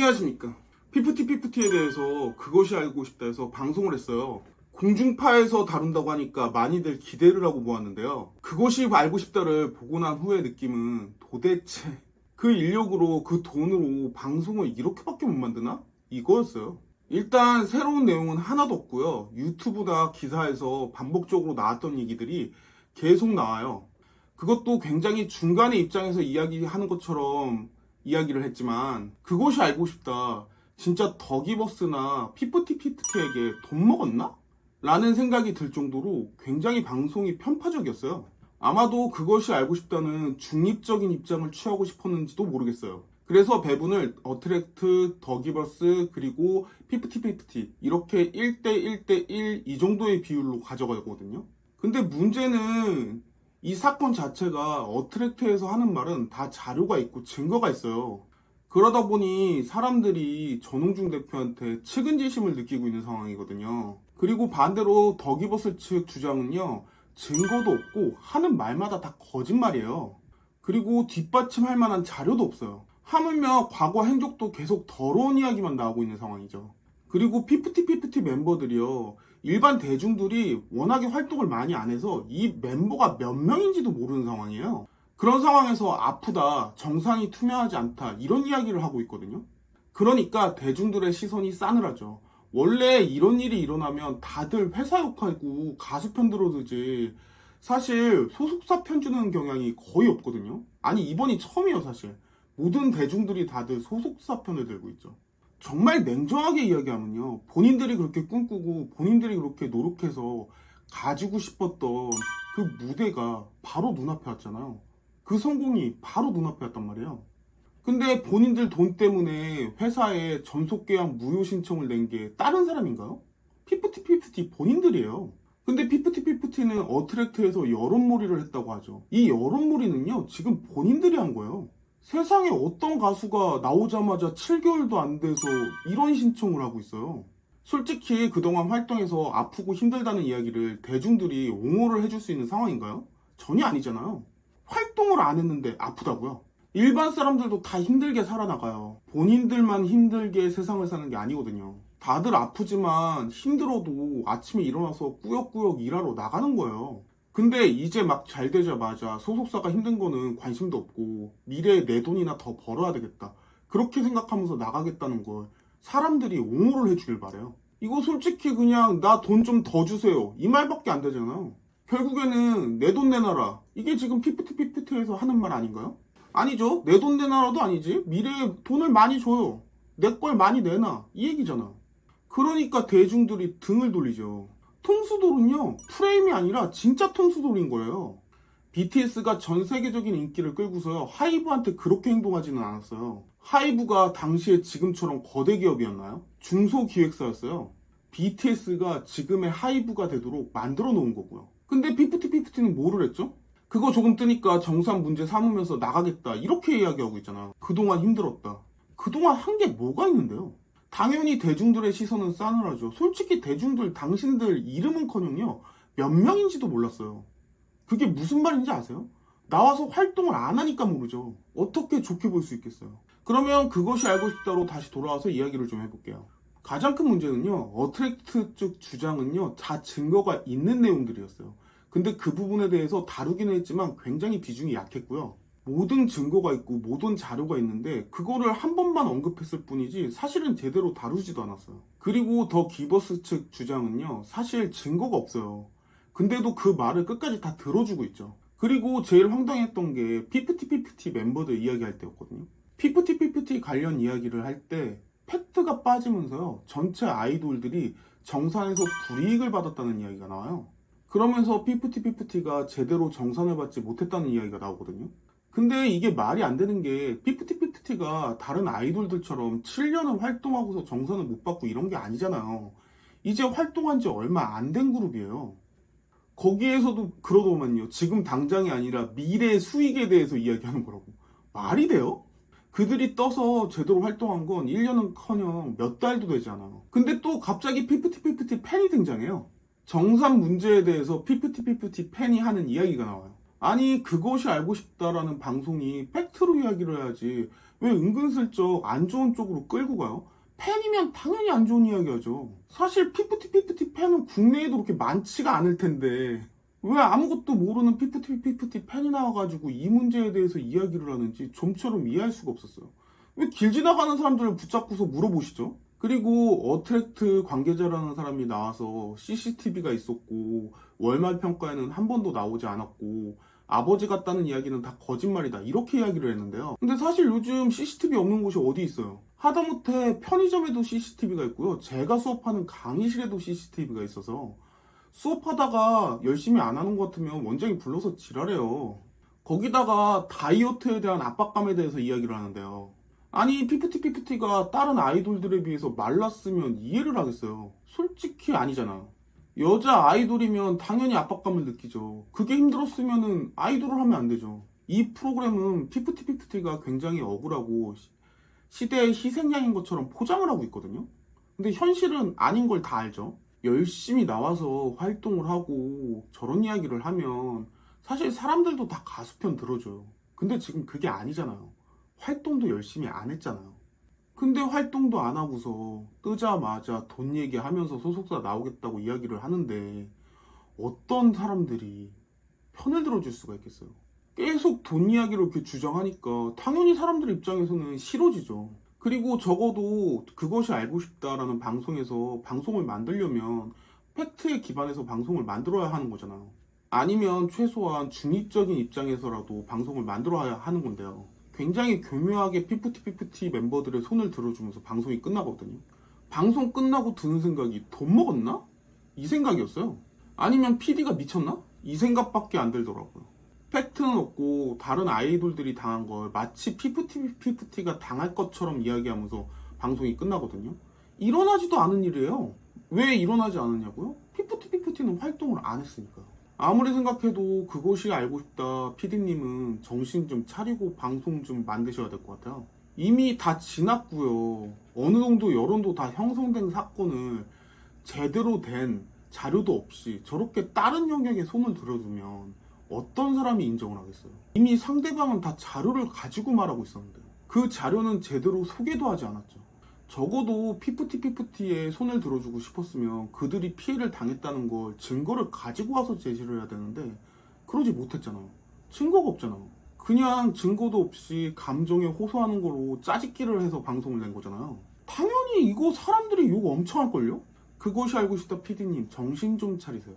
안녕하십니까. 피프티피프티에 대해서 그것이 알고 싶다 해서 방송을 했어요. 공중파에서 다룬다고 하니까 많이들 기대를 하고 보았는데요. 그것이 알고 싶다를 보고 난 후의 느낌은 도대체 그 인력으로 그 돈으로 방송을 이렇게밖에 못 만드나? 이거였어요. 일단 새로운 내용은 하나도 없고요. 유튜브나 기사에서 반복적으로 나왔던 얘기들이 계속 나와요. 그것도 굉장히 중간의 입장에서 이야기하는 것처럼 이야기를 했지만, 그것이 알고 싶다, 진짜 더기버스나 피프티피프티에게 돈 먹었나? 라는 생각이 들 정도로 굉장히 방송이 편파적이었어요. 아마도 그것이 알고 싶다는 중립적인 입장을 취하고 싶었는지도 모르겠어요. 그래서 배분을 어트랙트, 더기버스, 그리고 피프티피프티 이렇게 1대1대1 이 정도의 비율로 가져가거든요. 근데 문제는 이 사건 자체가 어트랙트에서 하는 말은 다 자료가 있고 증거가 있어요. 그러다 보니 사람들이 전홍중 대표한테 측은지심을 느끼고 있는 상황이거든요. 그리고 반대로 더기버스 측 주장은요, 증거도 없고 하는 말마다 다 거짓말이에요. 그리고 뒷받침할 만한 자료도 없어요. 하물며 과거 행적도 계속 더러운 이야기만 나오고 있는 상황이죠. 그리고 피프티피프티 멤버들이요, 일반 대중들이 워낙에 활동을 많이 안 해서 이 멤버가 몇 명인지도 모르는 상황이에요. 그런 상황에서 아프다, 정상이 투명하지 않다, 이런 이야기를 하고 있거든요. 그러니까 대중들의 시선이 싸늘하죠. 원래 이런 일이 일어나면 다들 회사 욕하고 가수 편 들어주지, 사실 소속사 편 주는 경향이 거의 없거든요. 아니, 이번이 처음이에요. 사실 모든 대중들이 다들 소속사 편을 들고 있죠. 정말 냉정하게 이야기하면요, 본인들이 그렇게 꿈꾸고 본인들이 그렇게 노력해서 가지고 싶었던 그 무대가 바로 눈앞에 왔잖아요. 그 성공이 바로 눈앞에 왔단 말이에요. 근데 본인들 돈 때문에 회사에 전속계약 무효 신청을 낸 게 다른 사람인가요? 피프티피프티 본인들이에요. 근데 피프티피프티는 어트랙트에서 여론몰이를 했다고 하죠. 이 여론몰이는요, 지금 본인들이 한 거예요. 세상에 어떤 가수가 나오자마자 7개월도 안 돼서 이런 신청을 하고 있어요. 솔직히 그동안 활동해서 아프고 힘들다는 이야기를 대중들이 옹호를 해줄 수 있는 상황인가요? 전혀 아니잖아요. 활동을 안 했는데 아프다고요? 일반 사람들도 다 힘들게 살아나가요. 본인들만 힘들게 세상을 사는 게 아니거든요. 다들 아프지만 힘들어도 아침에 일어나서 꾸역꾸역 일하러 나가는 거예요. 근데 이제 막 잘 되자마자 소속사가 힘든 거는 관심도 없고 미래에 내 돈이나 더 벌어야 되겠다, 그렇게 생각하면서 나가겠다는 걸 사람들이 옹호를 해주길 바래요. 이거 솔직히 그냥 나 돈 좀 더 주세요, 이 말밖에 안 되잖아요. 결국에는 내 돈 내놔라, 이게 지금 피프티피프티에서 하는 말 아닌가요? 아니죠. 내 돈 내놔라도 아니지, 미래에 돈을 많이 줘요, 내 걸 많이 내놔, 이 얘기잖아. 그러니까 대중들이 등을 돌리죠. 통수돌은요, 프레임이 아니라 진짜 통수돌인 거예요. BTS가 전 세계적인 인기를 끌고서요, 하이브한테 그렇게 행동하지는 않았어요. 하이브가 당시에 지금처럼 거대 기업이었나요? 중소기획사였어요. BTS가 지금의 하이브가 되도록 만들어 놓은 거고요. 근데 피프티피프티는 뭐를 했죠? 그거 조금 뜨니까 정산 문제 삼으면서 나가겠다, 이렇게 이야기하고 있잖아. 그동안 힘들었다. 그동안 한 게 뭐가 있는데요? 당연히 대중들의 시선은 싸늘하죠. 솔직히 대중들, 당신들 이름은커녕요, 몇 명인지도 몰랐어요. 그게 무슨 말인지 아세요? 나와서 활동을 안 하니까 모르죠. 어떻게 좋게 볼 수 있겠어요? 그러면 그것이 알고 싶다로 다시 돌아와서 이야기를 좀 해볼게요. 가장 큰 문제는요, 어트랙트 쪽 주장은요, 다 증거가 있는 내용들이었어요. 근데 그 부분에 대해서 다루기는 했지만 굉장히 비중이 약했고요. 모든 증거가 있고 모든 자료가 있는데 그거를 한 번만 언급했을 뿐이지 사실은 제대로 다루지도 않았어요. 그리고 더 기버스 측 주장은요, 사실 증거가 없어요. 근데도 그 말을 끝까지 다 들어주고 있죠. 그리고 제일 황당했던 게 피프티피프티 멤버들 이야기할 때였거든요. 피프티피프티 관련 이야기를 할 때 팩트가 빠지면서요, 전체 아이돌들이 정산에서 불이익을 받았다는 이야기가 나와요. 그러면서 피프티피프티가 제대로 정산을 받지 못했다는 이야기가 나오거든요. 근데 이게 말이 안 되는 게, 피프티피프티가 다른 아이돌들처럼 7년을 활동하고서 정산을 못 받고 이런 게 아니잖아요. 이제 활동한 지 얼마 안 된 그룹이에요. 거기에서도 그러더만요, 지금 당장이 아니라 미래 수익에 대해서 이야기하는 거라고. 말이 돼요? 그들이 떠서 제대로 활동한 건 1년은커녕 몇 달도 되지 않아요. 근데 또 갑자기 피프티피프티 팬이 등장해요. 정산 문제에 대해서 피프티피프티 팬이 하는 이야기가 나와요. 아니 그것이 알고 싶다라는 방송이 팩트로 이야기를 해야지 왜 은근슬쩍 안 좋은 쪽으로 끌고 가요? 팬이면 당연히 안 좋은 이야기 하죠. 사실 피프티 팬은 국내에도 그렇게 많지가 않을 텐데 왜 아무것도 모르는 피프티 팬이 나와가지고 이 문제에 대해서 이야기를 하는지 좀처럼 이해할 수가 없었어요. 왜 길 지나가는 사람들을 붙잡고서 물어보시죠? 그리고 어트랙트 관계자라는 사람이 나와서 CCTV가 있었고 월말 평가에는 한 번도 나오지 않았고 아버지 같다는 이야기는 다 거짓말이다 이렇게 이야기를 했는데요. 근데 사실 요즘 CCTV 없는 곳이 어디 있어요? 하다못해 편의점에도 CCTV가 있고요. 제가 수업하는 강의실에도 CCTV가 있어서 수업하다가 열심히 안 하는 것 같으면 원장이 불러서 지랄해요. 거기다가 다이어트에 대한 압박감에 대해서 이야기를 하는데요. 아니 피프티가 다른 아이돌들에 비해서 말랐으면 이해를 하겠어요. 솔직히 아니잖아. 여자 아이돌이면 당연히 압박감을 느끼죠. 그게 힘들었으면 아이돌을 하면 안 되죠. 이 프로그램은 피프티가 굉장히 억울하고 시대의 희생양인 것처럼 포장을 하고 있거든요. 근데 현실은 아닌 걸 다 알죠. 열심히 나와서 활동을 하고 저런 이야기를 하면 사실 사람들도 다 가수편 들어줘요. 근데 지금 그게 아니잖아요. 활동도 열심히 안 했잖아요. 근데 활동도 안 하고서 뜨자마자 돈 얘기하면서 소속사 나오겠다고 이야기를 하는데 어떤 사람들이 편을 들어줄 수가 있겠어요? 계속 돈 이야기를 이렇게 주장하니까 당연히 사람들 입장에서는 싫어지죠. 그리고 적어도 그것이 알고 싶다라는 방송에서 방송을 만들려면 팩트에 기반해서 방송을 만들어야 하는 거잖아요. 아니면 최소한 중립적인 입장에서라도 방송을 만들어야 하는 건데요. 굉장히 교묘하게 피프티 멤버들의 손을 들어주면서 방송이 끝나거든요. 방송 끝나고 드는 생각이 돈 먹었나? 이 생각이었어요. 아니면 PD가 미쳤나? 이 생각밖에 안 들더라고요. 팩트는 없고 다른 아이돌들이 당한 걸 마치 피프티가 당할 것처럼 이야기하면서 방송이 끝나거든요. 일어나지도 않은 일이에요. 왜 일어나지 않았냐고요? 피프티는 활동을 안 했으니까요. 아무리 생각해도 그것이 알고 싶다 PD님은 정신 좀 차리고 방송 좀 만드셔야 될 것 같아요. 이미 다 지났고요. 어느 정도 여론도 다 형성된 사건을 제대로 된 자료도 없이 저렇게 다른 영역에 손을 들어두면 어떤 사람이 인정을 하겠어요? 이미 상대방은 다 자료를 가지고 말하고 있었는데 그 자료는 제대로 소개도 하지 않았죠. 적어도 피프티에 손을 들어주고 싶었으면 그들이 피해를 당했다는 걸 증거를 가지고 와서 제시를 해야 되는데 그러지 못했잖아요. 증거가 없잖아요. 그냥 증거도 없이 감정에 호소하는 거로 짜집기를 해서 방송을 낸 거잖아요. 당연히 이거 사람들이 욕 엄청 할걸요? 그것이 알고 싶다 PD님 정신 좀 차리세요.